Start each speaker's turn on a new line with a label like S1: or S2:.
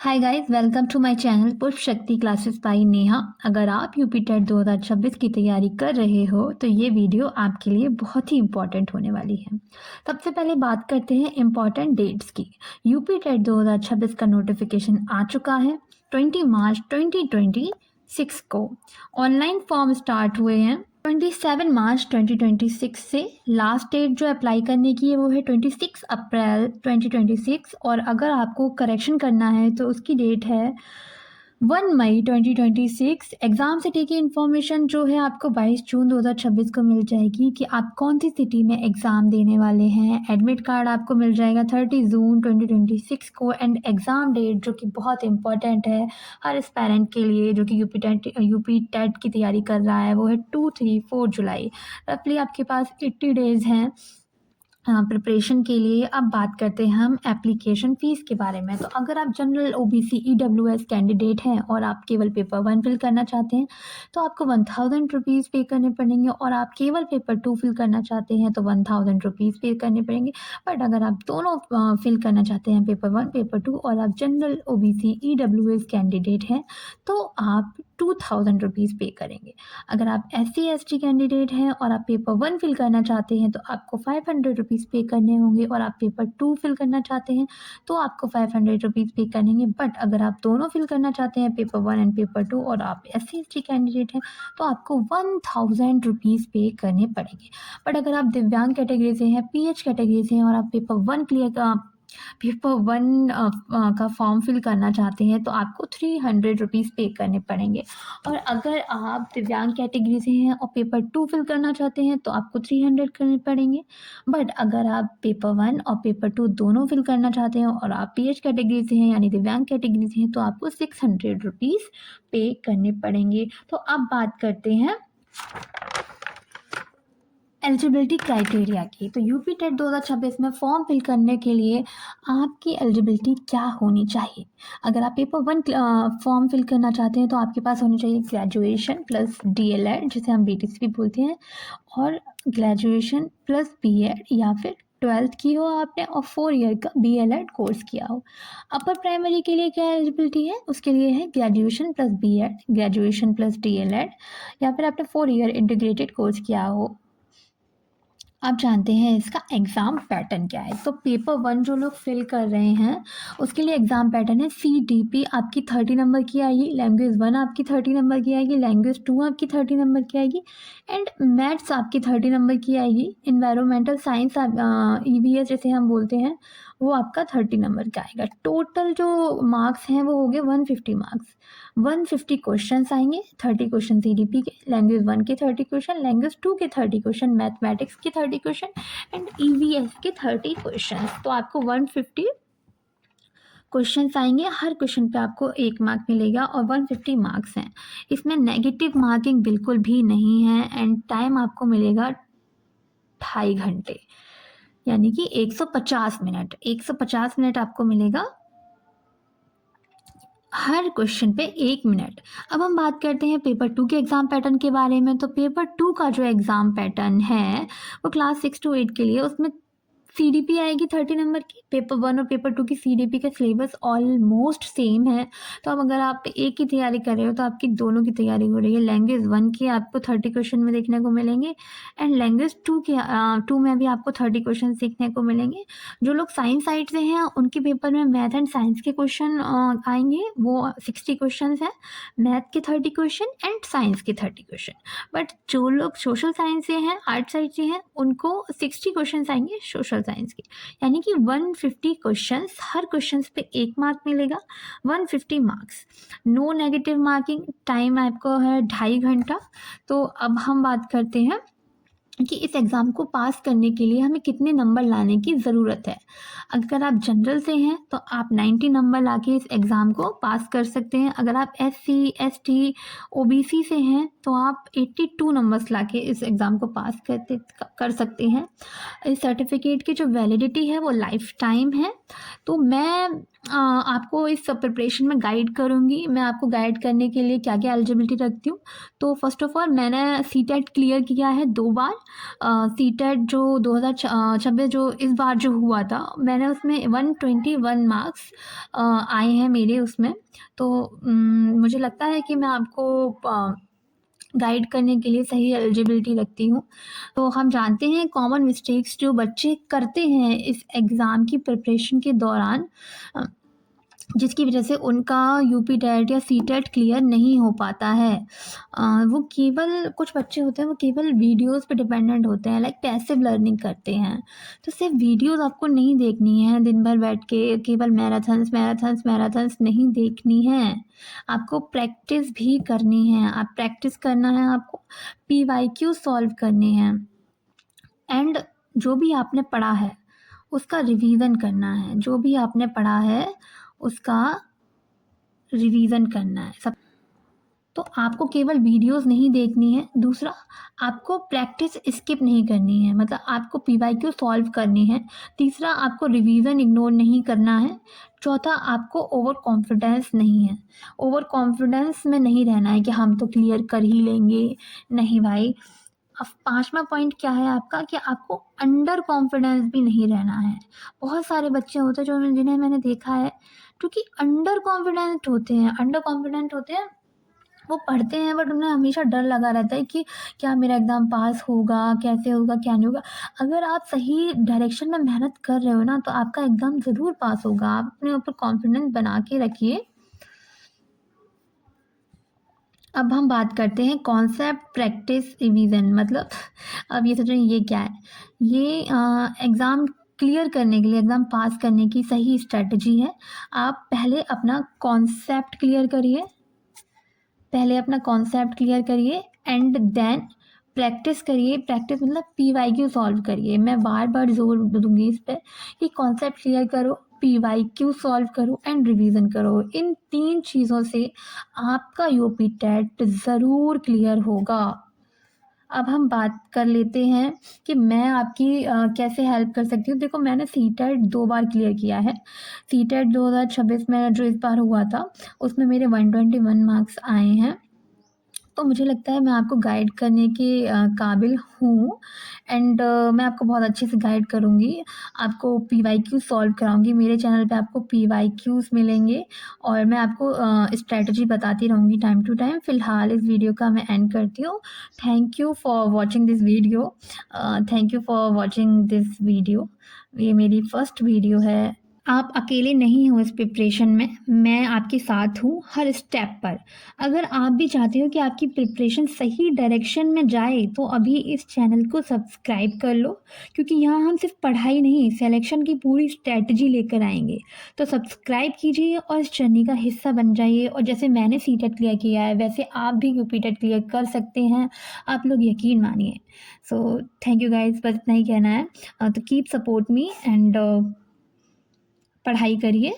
S1: Hi guys, welcome to my channel Pushp Shakti classes bye Neha. अगर आप UP TET 2026 की तैयारी कर रहे हो तो ये वीडियो आपके लिए बहुत ही इम्पॉर्टेंट होने वाली है। सबसे पहले बात करते हैं इम्पॉर्टेंट डेट्स की। यूपी टेट 2026 का नोटिफिकेशन आ चुका है 20 मार्च 2026 को। ऑनलाइन फॉर्म स्टार्ट हुए हैं 27 मार्च 2026 से। लास्ट डेट जो अप्लाई करने की है वो है 26 अप्रैल 2026 और अगर आपको करेक्शन करना है तो उसकी डेट है 1 मई 2026। एग्ज़ाम सिटी की इन्फॉर्मेशन जो है आपको 22 जून 2026 को मिल जाएगी कि आप कौन सी सिटी में एग्ज़ाम देने वाले हैं। एडमिट कार्ड आपको मिल जाएगा 30 जून 2026 को। एंड एग्ज़ाम डेट जो कि बहुत इंपॉर्टेंट है हर एस्पायरेंट के लिए जो कि यूपी टेट की तैयारी कर रहा है, वो है 2-3-4 जुलाई। रफली आपके पास 80 डेज़ हैं प्रिपरेशन के लिए। अब बात करते हैं हम एप्लीकेशन फ़ीस के बारे में। तो अगर आप जनरल ओबीसी ईडब्ल्यूएस कैंडिडेट हैं और आप केवल पेपर 1 फिल करना चाहते हैं तो आपको 1000 रुपीज़ पे करने पड़ेंगे, और आप केवल पेपर 2 फिल करना चाहते हैं तो 1000 रुपीज़ पे करने पड़ेंगे। बट अगर आप दोनों फिल करना चाहते हैं, पेपर 1 पेपर 2, और आप जनरल ओबीसी ईडब्ल्यूएस कैंडिडेट हैं तो आप 2000 रुपीज़ पे करेंगे। अगर आप SC ST कैंडिडेट हैं और आप पेपर 1 फिल करना चाहते हैं तो आपको 500 रुपीज़ पे करने होंगे, और आप पेपर 2 फिल करना चाहते हैं तो आपको 500 रुपीज़ पे करेंगे। बट अगर आप दोनों फिल करना चाहते हैं, पेपर 1 एंड पेपर 2, और आप SC ST कैंडिडेट हैं तो आपको 1000 रुपीज़ पे करने पड़ेंगे। बट अगर आप दिव्यांग कैटेगरी से हैं, PH कैटेगरी से हैं और आप पेपर 1 का फॉर्म फिल करना चाहते हैं तो आपको 300 रुपीज़ पे करने पड़ेंगे। और अगर आप दिव्यांग कैटेगरी से हैं और पेपर 2 फिल करना चाहते हैं तो आपको 300 करने पड़ेंगे। बट अगर आप पेपर 1 और पेपर 2 दोनों फिल करना चाहते हैं और आप PH कैटेगरी से हैं यानी दिव्यांग कैटेगरी से हैं तो आपको 600 रुपीज़ पे करने पड़ेंगे। तो अब बात करते हैं एलिजिबिलिटी क्राइटेरिया की। तो यूपी टेट 2026 में फॉर्म फिल करने के लिए आपकी एलिजिबिलिटी क्या होनी चाहिए। अगर आप पेपर 1 फॉर्म फिल करना चाहते हैं तो आपके पास होनी चाहिए ग्रेजुएशन प्लस DLED जिसे हम BTC भी बोलते हैं, और ग्रेजुएशन प्लस BEd या फिर 12th की हो आपने और 4 ईयर का BLED कोर्स किया हो। अपर प्राइमरी के लिए क्या एलिजिबिलिटी है, उसके लिए है graduation plus BEd, graduation plus DLED, या फिर आपने 4 ईयर इंटीग्रेटेड कोर्स किया हो। आप जानते हैं इसका एग्ज़ाम पैटर्न क्या है। तो पेपर 1 जो लोग फिल कर रहे हैं उसके लिए एग्ज़ाम पैटर्न है CDP आपकी 30 नंबर की आएगी, लैंग्वेज 1 आपकी 30 नंबर की आएगी, लैंग्वेज 2 आपकी 30 नंबर की आएगी, एंड मैथ्स आपकी 30 नंबर की आएगी। इन्वायरमेंटल साइंस EVS जैसे हम बोलते हैं वो आपका 30 नंबर का आएगा। टोटल जो मार्क्स हैं वो हो गए 150 मार्क्स। 150 क्वेश्चन आएंगे, 30 क्वेश्चन CDP के, लैंग्वेज 1 के 30 क्वेश्चन, लैंग्वेज 2 के 30 क्वेश्चन, मैथमेटिक्स के 30 क्वेश्चन एंड EVS के 30 क्वेश्चन। तो आपको 150 क्वेश्चन आएंगे, हर क्वेश्चन पे आपको 1 मार्क मिलेगा और 150 मार्क्स हैं। इसमें नेगेटिव मार्किंग बिल्कुल भी नहीं है एंड टाइम आपको मिलेगा 2.5 घंटे यानी कि 150 मिनट। 150 मिनट आपको मिलेगा, हर क्वेश्चन पे 1 मिनट। अब हम बात करते हैं पेपर 2 के एग्ज़ाम पैटर्न के बारे में। तो पेपर 2 का जो एग्ज़ाम पैटर्न है वो क्लास 6 to 8 के लिए, उसमें CDP आएगी 30 नंबर की। पेपर 1 और पेपर 2 की CDP का सिलेबस ऑलमोस्ट सेम है। तो अब अगर आप एक की तैयारी कर रहे हो तो आपकी दोनों की तैयारी हो रही है। लैंग्वेज 1 के आपको 30 क्वेश्चन में देखने को मिलेंगे एंड लैंग्वेज 2 में भी आपको 30 क्वेश्चन सीखने को मिलेंगे। जो लोग साइंस साइड से हैं उनके पेपर में मैथ एंड साइंस के क्वेश्चन आएंगे, वो 60 क्वेश्चन हैं, मैथ के 30 क्वेश्चन एंड साइंस के 30 क्वेश्चन। बट जो लोग सोशल साइंस से हैं, आर्ट साइड से हैं, उनको 60 क्वेश्चन आएंगे सोशल साइंस के, यानी कि 150 क्वेश्चंस, हर क्वेश्चंस पे 1 मार्क मिलेगा, 150 marks, no negative marking. Time आपको है 2.5 घंटा। तो अब हम बात करते हैं कि इस एग्ज़ाम को पास करने के लिए हमें कितने नंबर लाने की ज़रूरत है। अगर आप जनरल से हैं तो आप 90 नंबर लाके इस एग्ज़ाम को पास कर सकते हैं। अगर आप SC ST OBC से हैं तो आप 82 नंबर्स लाके इस एग्ज़ाम को पास कर सकते हैं। इस सर्टिफिकेट की जो वैलिडिटी है वो लाइफ टाइम है। तो मैं आपको इस प्रिपरेशन में गाइड करूँगी। मैं आपको गाइड करने के लिए क्या-क्या एलिजिबिलिटी रखती हूँ। तो फर्स्ट ऑफ ऑल मैंने सीटेट क्लियर किया है 2 बार। सीटेट जो 26 जो इस बार जो हुआ था, मैंने उसमें 121 मार्क्स आए हैं मेरे उसमें। तो मुझे लगता है कि मैं आपको गाइड करने के लिए सही एलिजिबिलिटी रखती हूँ। तो हम जानते हैं कॉमन मिस्टेक्स जो बच्चे करते हैं इस एग्ज़ाम की प्रिपरेशन के दौरान, अ, जिसकी वजह से उनका यूपी टेट या सीटेट क्लियर नहीं हो पाता है। वो केवल कुछ बच्चे होते हैं, वो केवल वीडियोज़ पे डिपेंडेंट होते हैं, लाइक पैसिव लर्निंग करते हैं। तो सिर्फ वीडियोज़ आपको नहीं देखनी है दिन भर बैठ के, केवल मैराथन्स मैराथन्स मैराथन्स नहीं देखनी है। आपको प्रैक्टिस भी करनी है। आप प्रैक्टिस करना है, आपको पीवाईक्यू सॉल्व करने हैं एंड जो भी आपने पढ़ा है उसका रिवीजन करना है। जो भी आपने पढ़ा है उसका रिवीजन करना है सब। तो आपको केवल वीडियोस नहीं देखनी है। दूसरा, आपको प्रैक्टिस स्किप नहीं करनी है, मतलब आपको पीवाईक्यू सॉल्व करनी है। तीसरा, आपको रिवीजन इग्नोर नहीं करना है। चौथा, आपको ओवर कॉन्फिडेंस नहीं है। ओवर कॉन्फिडेंस में नहीं रहना है कि हम तो क्लियर कर ही लेंगे। नहीं भाई। अब पाँचवा पॉइंट क्या है आपका, कि आपको अंडर कॉन्फिडेंस भी नहीं रहना है। बहुत सारे बच्चे होते हैं जो जिन्हें मैंने देखा है, जो कि अंडर कॉन्फिडेंट होते हैं। वो पढ़ते हैं बट उन्हें हमेशा डर लगा रहता है कि क्या मेरा एग्ज़ाम पास होगा, कैसे होगा, क्या नहीं होगा। अगर आप सही डायरेक्शन में मेहनत कर रहे हो ना, तो आपका एग्ज़ाम ज़रूर पास होगा। आप अपने ऊपर कॉन्फिडेंस बना के रखिए। अब हम बात करते हैं कॉन्सेप्ट प्रैक्टिस रिवीजन, मतलब अब ये सोच रहे हैं ये क्या है। ये एग्ज़ाम क्लियर करने के लिए, एग्ज़ाम पास करने की सही स्ट्रेटजी है। आप पहले अपना कॉन्सेप्ट क्लियर करिए एंड देन प्रैक्टिस करिए। प्रैक्टिस मतलब पीवाईक्यू सॉल्व करिए। मैं बार बार जोर दूंगी इस पर कि कॉन्सेप्ट क्लियर करो, पीवाईक्यू सॉल्व करो एंड रिवीजन करो। इन 3 चीज़ों से आपका यूपी टेट ज़रूर क्लियर होगा। अब हम बात कर लेते हैं कि मैं आपकी कैसे हेल्प कर सकती हूँ। देखो, मैंने सीटेट 2 बार क्लियर किया है। सीटेट 2026 में जो इस बार हुआ था, उसमें मेरे 121 मार्क्स आए हैं। तो मुझे लगता है मैं आपको गाइड करने के काबिल हूँ एंड मैं आपको बहुत अच्छे से गाइड करूँगी। आपको पीवाईक्यू सॉल्व कराऊँगी। मेरे चैनल पे आपको पीवाईक्यूज़ मिलेंगे और मैं आपको स्ट्रैटेजी बताती रहूँगी टाइम टू टाइम। फ़िलहाल इस वीडियो का मैं एंड करती हूँ। Thank you for watching this video. ये मेरी फर्स्ट वीडियो है। आप अकेले नहीं हो इस प्रिपरेशन में, मैं आपके साथ हूँ हर स्टेप पर। अगर आप भी चाहते हो कि आपकी प्रिपरेशन सही डायरेक्शन में जाए, तो अभी इस चैनल को सब्सक्राइब कर लो, क्योंकि यहाँ हम सिर्फ पढ़ाई नहीं, सिलेक्शन की पूरी स्ट्रैटेजी लेकर आएंगे। तो सब्सक्राइब कीजिए और इस जर्नी का हिस्सा बन जाइए। और जैसे मैंने सीटेट क्लियर किया है, वैसे आप भी यूपी टेट क्लियर कर सकते हैं। आप लोग यकीन मानिए। सो थैंक यू गाइज, बस इतना ही कहना है। तो कीप सपोर्ट मी एंड पढ़ाई करिए।